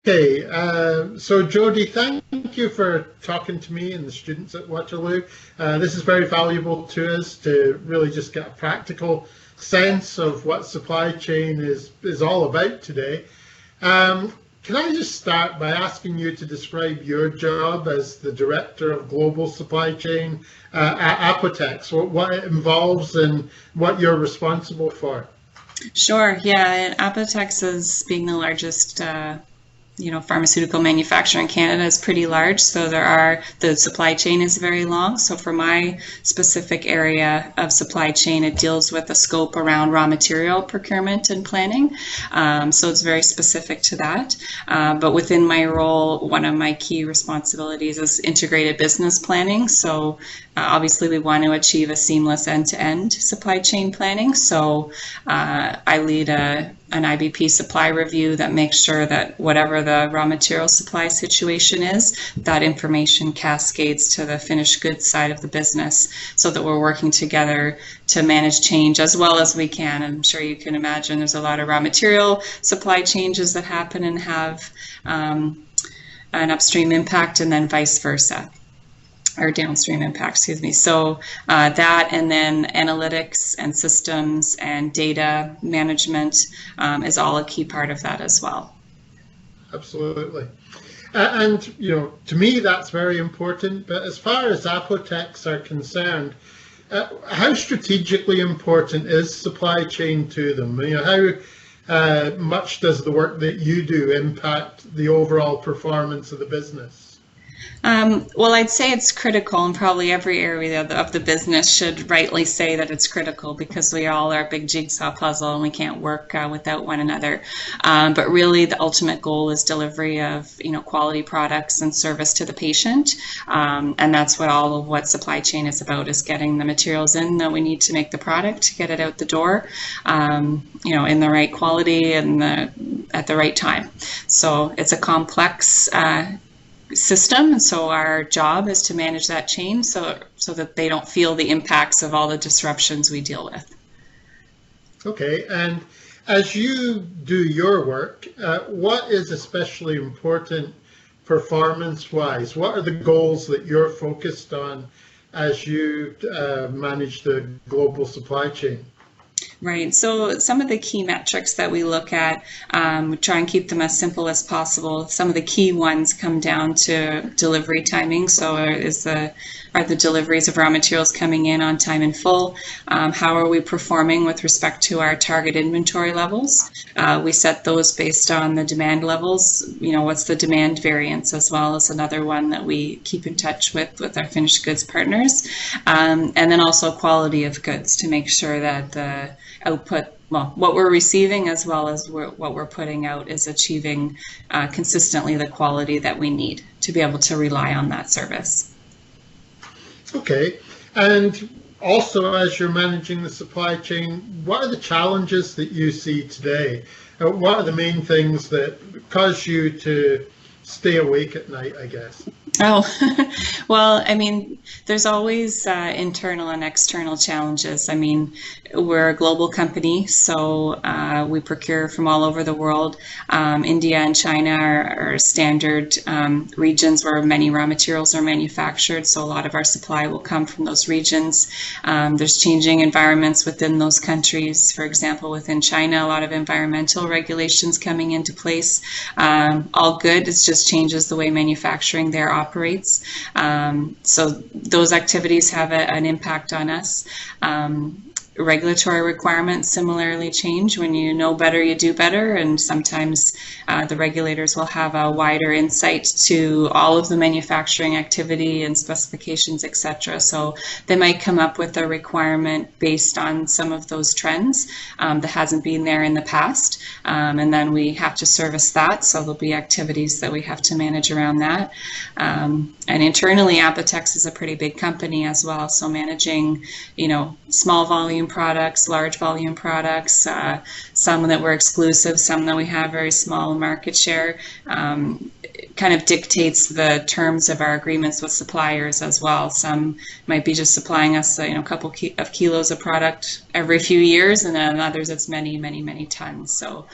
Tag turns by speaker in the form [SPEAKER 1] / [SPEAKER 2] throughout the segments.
[SPEAKER 1] Okay, so Jody, thank you for talking to me and the students at Waterloo. This is very valuable to us to really just get a practical sense of what supply chain is all about today. Can I just start by asking you to describe your job as the Director of Global Supply Chain at Apotex, what it involves and what you're responsible for?
[SPEAKER 2] Sure. Yeah, Apotex is being the largest pharmaceutical manufacturer in Canada is pretty large, so the supply chain is very long. So for my specific area of supply chain, it deals with the scope around raw material procurement and planning. So it's very specific to that. But within my role, one of my key responsibilities is integrated business planning. So obviously, we want to achieve a seamless end-to-end supply chain planning. So I lead an IBP Supply review that makes sure that whatever the raw material supply situation is, that information cascades to the finished goods side of the business so that we're working together to manage change as well as we can. I'm sure you can imagine there's a lot of raw material supply changes that happen and have an upstream impact, and then vice versa, or downstream impact, excuse me. So that, and then analytics and systems and data management is all a key part of that as well.
[SPEAKER 1] Absolutely. And, to me, that's very important. But as far as Apotex are concerned, how strategically important is supply chain to them? How much does the work that you do impact the overall performance of the business?
[SPEAKER 2] Well, I'd say it's critical, and probably every area of the business should rightly say that it's critical, because we all are a big jigsaw puzzle and we can't work without one another. But really, the ultimate goal is delivery of quality products and service to the patient, and that's what all of what supply chain is about: is getting the materials in that we need to make the product, to get it out the door, in the right quality and at the right time. So it's a complex system, and so our job is to manage that chain so that they don't feel the impacts of all the disruptions we deal with.
[SPEAKER 1] Okay, and as you do your work, what is especially important performance-wise? What are the goals that you're focused on as you manage the global supply chain?
[SPEAKER 2] Right. So some of the key metrics that we look at, we try and keep them as simple as possible. Some of the key ones come down to delivery timing. So are the deliveries of raw materials coming in on time and full? How are we performing with respect to our target inventory levels? We set those based on the demand levels. What's the demand variance, as well as another one that we keep in touch with our finished goods partners. And then also quality of goods, to make sure that the output, what we're receiving as well as what we're putting out, is achieving consistently the quality that we need to be able to rely on that service.
[SPEAKER 1] Okay, and also, as you're managing the supply chain, what are the challenges that you see today? What are the main things that cause you to stay awake at night, I guess?
[SPEAKER 2] Oh, well, there's always internal and external challenges. We're a global company, so we procure from all over the world. India and China are standard regions where many raw materials are manufactured, so a lot of our supply will come from those regions. There's changing environments within those countries. For example, within China, a lot of environmental regulations coming into place. All good, it just changes the way manufacturing there operates. So those activities have an impact on us. Regulatory requirements similarly change. When you know better, you do better, and sometimes the regulators will have a wider insight to all of the manufacturing activity and specifications, etc. So they might come up with a requirement based on some of those trends that hasn't been there in the past, and then we have to service that. So there'll be activities that we have to manage around that. And internally, Apotex is a pretty big company as well, so managing, small volume products, large volume products, some that were exclusive, some that we have very small market share, kind of dictates the terms of our agreements with suppliers as well. Some might be just supplying us a couple of kilos of product every few years, and then others it's many tons. So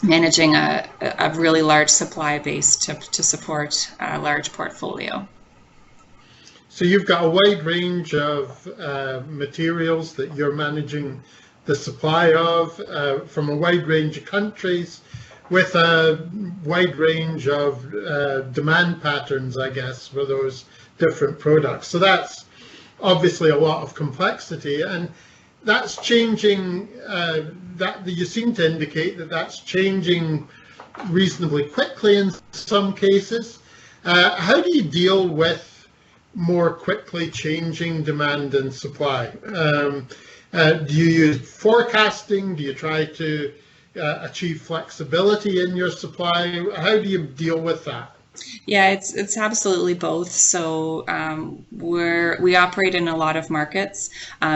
[SPEAKER 2] managing a really large supply base to support a large portfolio.
[SPEAKER 1] So you've got a wide range of materials that you're managing the supply of from a wide range of countries with a wide range of demand patterns, I guess, for those different products. So that's obviously a lot of complexity, and that's changing, that you seem to indicate that that's changing reasonably quickly in some cases. How do you deal with more quickly changing demand and supply? Do you use forecasting? Do you try to achieve flexibility in your supply? How do you deal with that?
[SPEAKER 2] Yeah, it's absolutely both. So we operate in a lot of markets.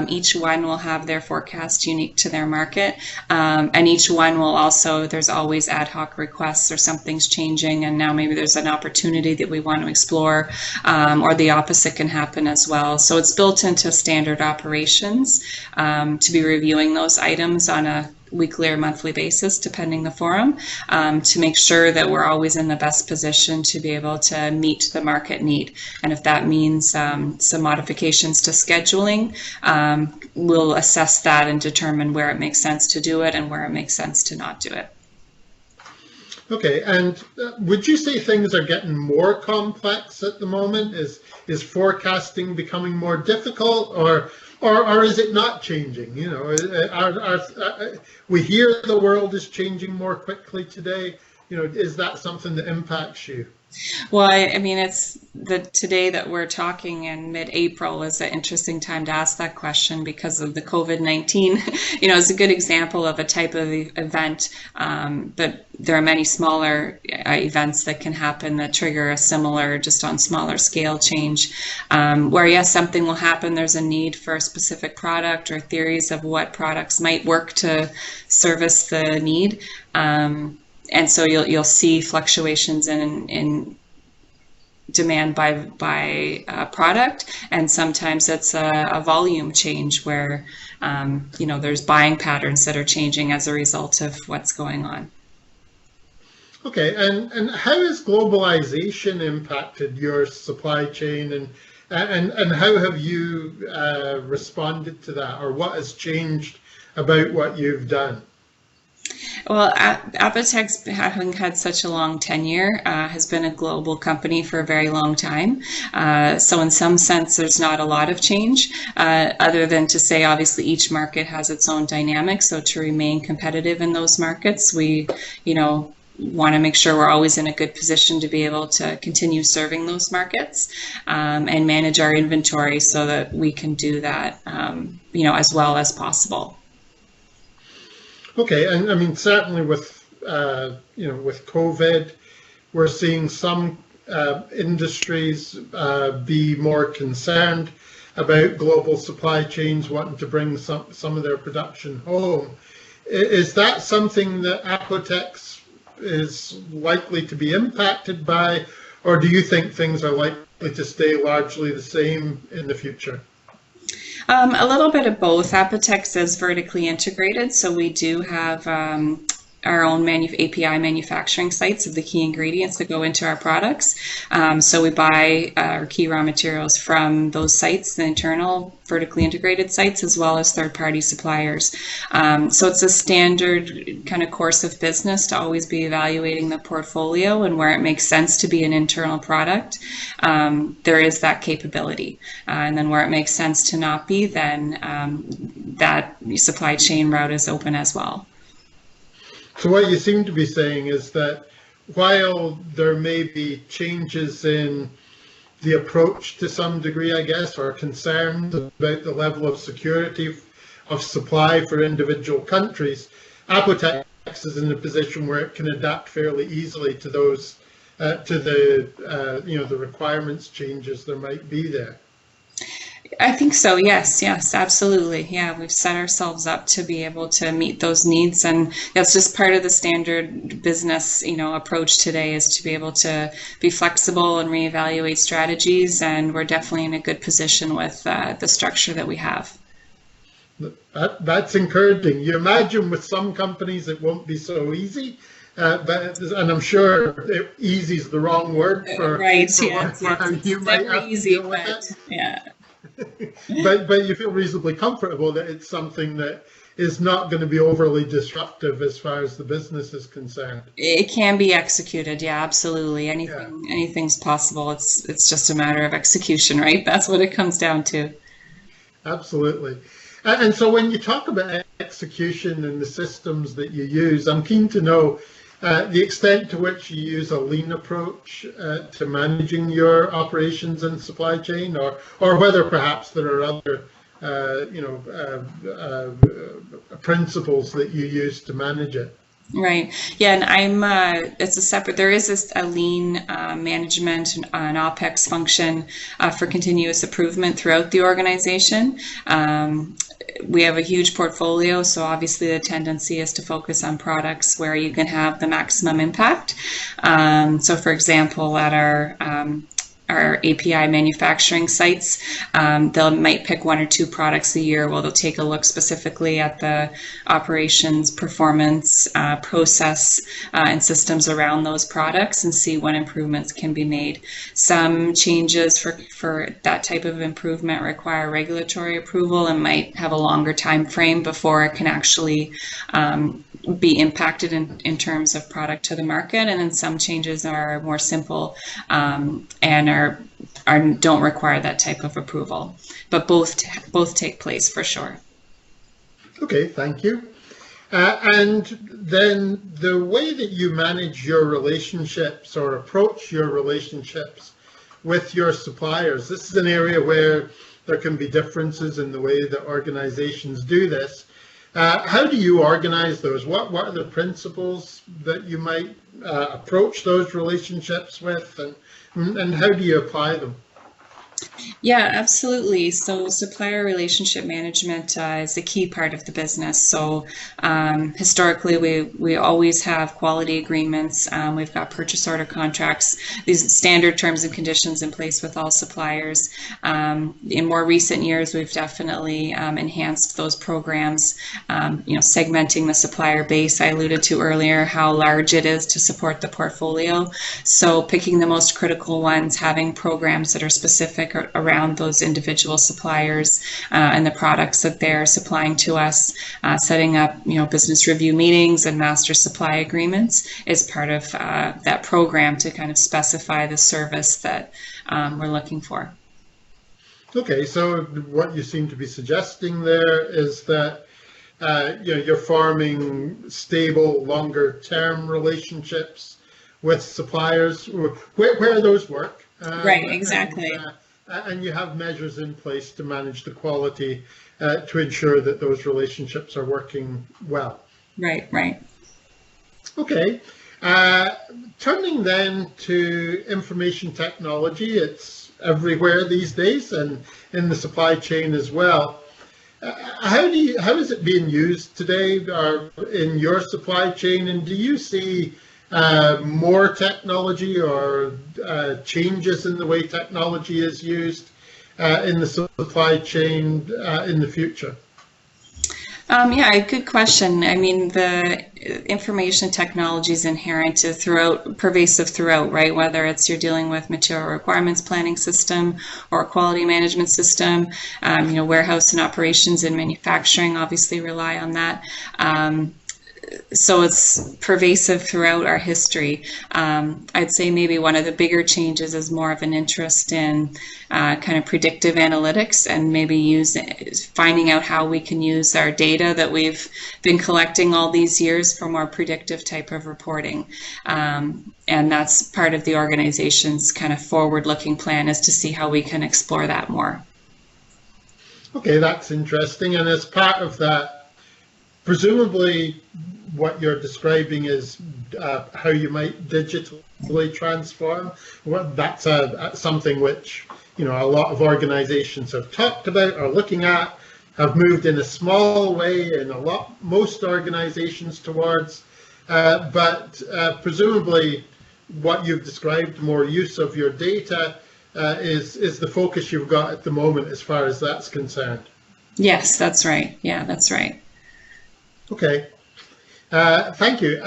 [SPEAKER 2] Each one will have their forecast unique to their market, and each one will also, there's always ad hoc requests or something's changing, and now maybe there's an opportunity that we want to explore, or the opposite can happen as well. So it's built into standard operations to be reviewing those items on a weekly or monthly basis, depending the forum, to make sure that we're always in the best position to be able to meet the market need. And if that means some modifications to scheduling, we'll assess that and determine where it makes sense to do it and where it makes sense to not do it.
[SPEAKER 1] Okay, and would you say things are getting more complex at the moment? Is forecasting becoming more difficult, or is it not changing? You know, we hear the world is changing more quickly today. You know, is that something that impacts you?
[SPEAKER 2] Well, I mean, it's today that we're talking in mid-April is an interesting time to ask that question because of the COVID-19. You know, it's a good example of a type of event, but there are many smaller events that can happen that trigger a similar, just on smaller scale change, where yes, something will happen, there's a need for a specific product or theories of what products might work to service the need. And so you'll see fluctuations in demand by product, and sometimes it's a volume change where you know, there's buying patterns that are changing as a result of what's going on.
[SPEAKER 1] Okay, and how has globalization impacted your supply chain, and how have you responded to that, or what has changed about what you've done?
[SPEAKER 2] Well, Apotex, having had such a long tenure, has been a global company for a very long time. So in some sense, there's not a lot of change, other than to say, obviously, each market has its own dynamics. So to remain competitive in those markets, we, you know, want to make sure we're always in a good position to be able to continue serving those markets, and manage our inventory so that we can do that, you know, as well as possible.
[SPEAKER 1] Okay, and I mean, certainly with you know, with COVID, we're seeing some industries be more concerned about global supply chains, wanting to bring some of their production home. Is that something that Apotex is likely to be impacted by, or do you think things are likely to stay largely the same in the future?
[SPEAKER 2] A little bit of both. Apotex is vertically integrated, so we do have our own API manufacturing sites of the key ingredients that go into our products. So we buy our key raw materials from those sites, the internal vertically integrated sites, as well as third-party suppliers. So it's a standard kind of course of business to always be evaluating the portfolio, and where it makes sense to be an internal product, there is that capability. And then where it makes sense to not be, then that supply chain route is open as well.
[SPEAKER 1] So what you seem to be saying is that while there may be changes in the approach to some degree, I guess, or concerns about the level of security of supply for individual countries, Apotex is in a position where it can adapt fairly easily to those, to the, you know, the requirements changes there might be there.
[SPEAKER 2] I think so. Yes, absolutely. Yeah, we've set ourselves up to be able to meet those needs, and that's just part of the standard business, you know, approach today, is to be able to be flexible and reevaluate strategies, and we're definitely in a good position with the structure that we have.
[SPEAKER 1] That's encouraging. You imagine with some companies it won't be so easy, and I'm sure easy is the wrong word for,
[SPEAKER 2] right,
[SPEAKER 1] for,
[SPEAKER 2] yes,
[SPEAKER 1] for how
[SPEAKER 2] yes.
[SPEAKER 1] you
[SPEAKER 2] It's
[SPEAKER 1] might
[SPEAKER 2] never
[SPEAKER 1] have to
[SPEAKER 2] easy,
[SPEAKER 1] deal with
[SPEAKER 2] but
[SPEAKER 1] it.
[SPEAKER 2] yeah.
[SPEAKER 1] But you feel reasonably comfortable that it's something that is not going to be overly disruptive as far as the business is concerned.
[SPEAKER 2] It can be executed, yeah, absolutely.
[SPEAKER 1] Yeah,
[SPEAKER 2] Anything's possible. It's just a matter of execution, right? That's what it comes down to.
[SPEAKER 1] absolutely. And so when you talk about execution and the systems that you use, I'm keen to know the extent to which you use a lean approach to managing your operations and supply chain, or whether perhaps there are other principles that you use to manage it.
[SPEAKER 2] Right. Yeah, and it's a separate, there is a lean management and an OPEX function for continuous improvement throughout the organization. We have a huge portfolio, so obviously the tendency is to focus on products where you can have the maximum impact. So for example, at our API manufacturing sites, they might pick one or two products a year. Well, they'll take a look specifically at the operations, performance, process, and systems around those products and see what improvements can be made. Some changes for that type of improvement require regulatory approval and might have a longer time frame before it can actually be impacted in terms of product to the market, and then some changes are more simple and don't require that type of approval. But both take place for sure.
[SPEAKER 1] Okay, thank you. And then the way that you manage your relationships or approach your relationships with your suppliers, this is an area where there can be differences in the way that organizations do this. How do you organize those? What are the principles that you might approach those relationships with, and how do you apply them?
[SPEAKER 2] Yeah, absolutely. So supplier relationship management is a key part of the business. So historically, we always have quality agreements. We've got purchase order contracts, these standard terms and conditions in place with all suppliers. In more recent years, we've definitely enhanced those programs, segmenting the supplier base. I alluded to earlier how large it is to support the portfolio. So picking the most critical ones, having programs that are specific around those individual suppliers and the products that they're supplying to us, setting up business review meetings and master supply agreements is part of that program to kind of specify the service that we're looking for.
[SPEAKER 1] Okay, so what you seem to be suggesting there is that you're forming stable, longer-term relationships with suppliers where those work.
[SPEAKER 2] Right, exactly.
[SPEAKER 1] And you have measures in place to manage the quality to ensure that those relationships are working well.
[SPEAKER 2] Right.
[SPEAKER 1] Okay. Turning then to information technology, it's everywhere these days and in the supply chain as well. How is it being used today in your supply chain, and do you see more technology or changes in the way technology is used in the supply chain in the future?
[SPEAKER 2] Yeah, good question. I mean, the information technology is inherent to pervasive throughout, right? Whether it's you're dealing with material requirements planning system or a quality management system, warehouse and operations and manufacturing obviously rely on that. So it's pervasive throughout our history. I'd say maybe one of the bigger changes is more of an interest in kind of predictive analytics and maybe finding out how we can use our data that we've been collecting all these years for more predictive type of reporting. And that's part of the organization's kind of forward-looking plan, is to see how we can explore that more. Okay,
[SPEAKER 1] that's interesting. And as part of that, presumably what you're describing is how you might digitally transform. Well, that's something which a lot of organizations have talked about, are looking at, have moved in a small way in most organizations towards, but presumably what you've described, more use of your data, is the focus you've got at the moment as far as that's concerned.
[SPEAKER 2] Yes, that's right. Yeah, that's right.
[SPEAKER 1] Okay. Thank you.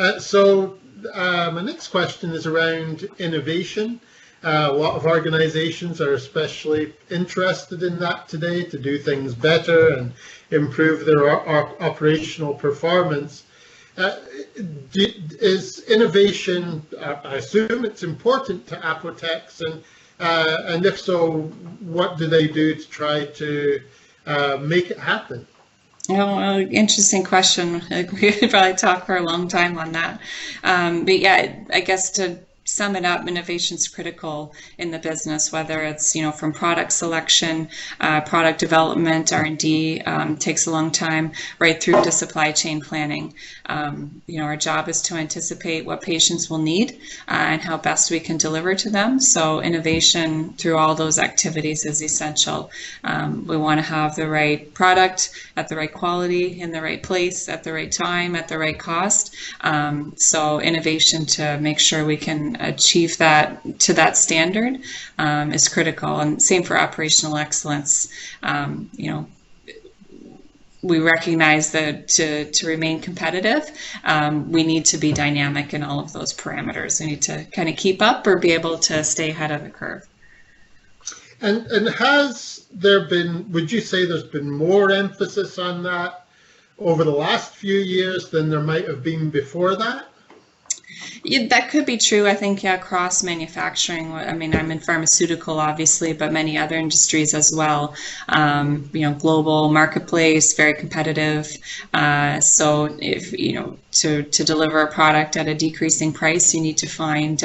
[SPEAKER 1] My next question is around innovation. A lot of organizations are especially interested in that today to do things better and improve their operational performance. Is innovation, I assume it's important to Apotex, and if so, what do they do to try to make it happen?
[SPEAKER 2] Oh, interesting question. We could probably talk for a long time on that. But yeah, I guess to sum it up, innovation is critical in the business, whether it's, from product selection, product development, R&D, takes a long time, right through to supply chain planning. Our job is to anticipate what patients will need and how best we can deliver to them. So innovation through all those activities is essential. We want to have the right product at the right quality, in the right place, at the right time, at the right cost. So innovation to make sure we can achieve that to that standard is critical. And same for operational excellence. We recognize that to remain competitive, we need to be dynamic in all of those parameters. We need to kind of keep up or be able to stay ahead of the curve.
[SPEAKER 1] And has there been, would you say there's been more emphasis on that over the last few years than there might have been before that?
[SPEAKER 2] Yeah, that could be true. I think, yeah, across manufacturing. I mean, I'm in pharmaceutical, obviously, but many other industries as well. Global marketplace, very competitive. So if, to deliver a product at a decreasing price, you need to find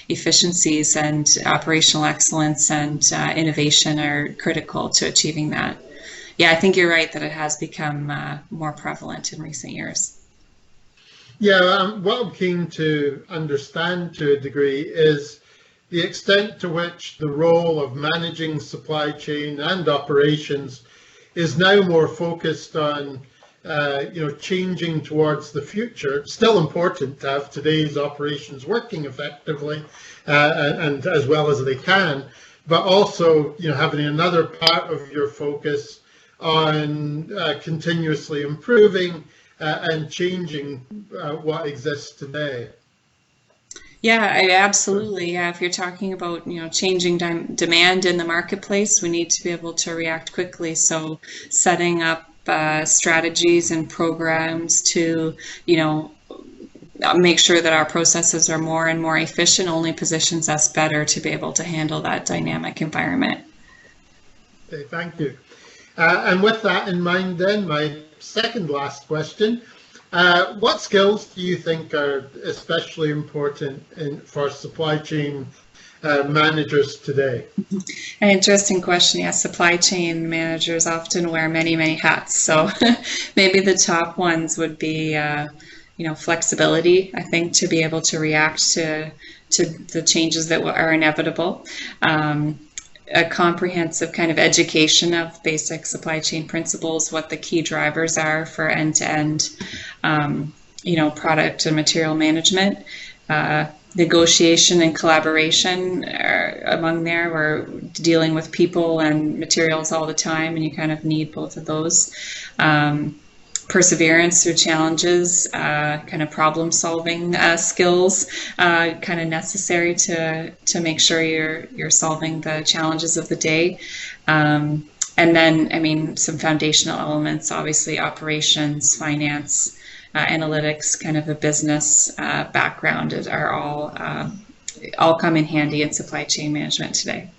[SPEAKER 2] efficiencies, and operational excellence and innovation are critical to achieving that. Yeah, I think you're right that it has become more prevalent in recent years.
[SPEAKER 1] Yeah, what I'm keen to understand to a degree is the extent to which the role of managing supply chain and operations is now more focused on, changing towards the future. It's still important to have today's operations working effectively and as well as they can, but also, having another part of your focus on continuously improving and changing what exists today.
[SPEAKER 2] Yeah, absolutely. Yeah, if you're talking about, changing demand in the marketplace, we need to be able to react quickly. So setting up strategies and programs to, make sure that our processes are more and more efficient only positions us better to be able to handle that dynamic environment.
[SPEAKER 1] Okay, thank you. And with that in mind, then, my second last question, what skills do you think are especially important for supply chain managers today?
[SPEAKER 2] An interesting question. Yeah, supply chain managers often wear many, many hats. So maybe the top ones would be, flexibility, I think, to be able to react to the changes that are inevitable. A comprehensive kind of education of basic supply chain principles, what the key drivers are for end-to-end, product and material management. Negotiation and collaboration are among there. We're dealing with people and materials all the time, and you kind of need both of those. Perseverance through challenges, kind of problem-solving skills, kind of necessary to make sure you're solving the challenges of the day. And then, some foundational elements, obviously operations, finance, analytics, kind of a business background are all come in handy in supply chain management today.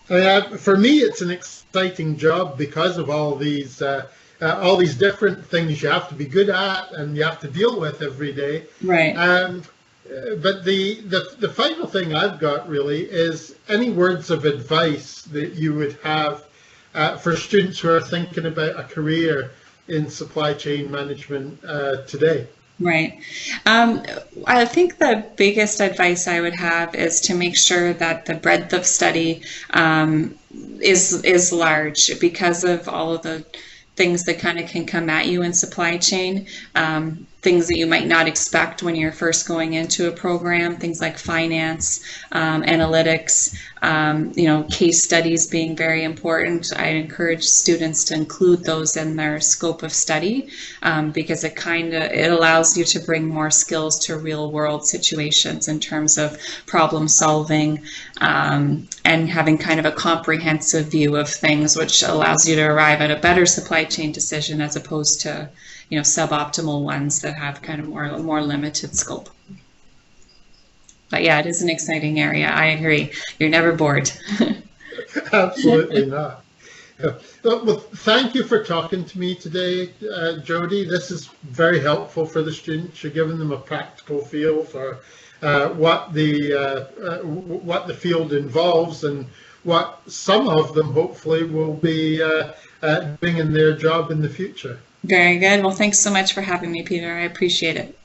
[SPEAKER 1] For me, it's an exciting job because of all these different things you have to be good at and you have to deal with every day.
[SPEAKER 2] Right.
[SPEAKER 1] But the final thing I've got really is any words of advice that you would have for students who are thinking about a career in supply chain management today.
[SPEAKER 2] Right. I think the biggest advice I would have is to make sure that the breadth of study is large because of all of the things that kind of can come at you in supply chain. things that you might not expect when you're first going into a program, things like finance, analytics, case studies being very important. I encourage students to include those in their scope of study because it allows you to bring more skills to real world situations in terms of problem solving and having kind of a comprehensive view of things, which allows you to arrive at a better supply chain decision as opposed to suboptimal ones that have kind of more limited scope. But yeah, it is an exciting area. I agree. You're never bored.
[SPEAKER 1] Absolutely not. Well, thank you for talking to me today, Jody. This is very helpful for the students. You're giving them a practical feel for what the field involves and what some of them hopefully will be doing in their job in the future.
[SPEAKER 2] Very good. Well, thanks so much for having me, Peter. I appreciate it.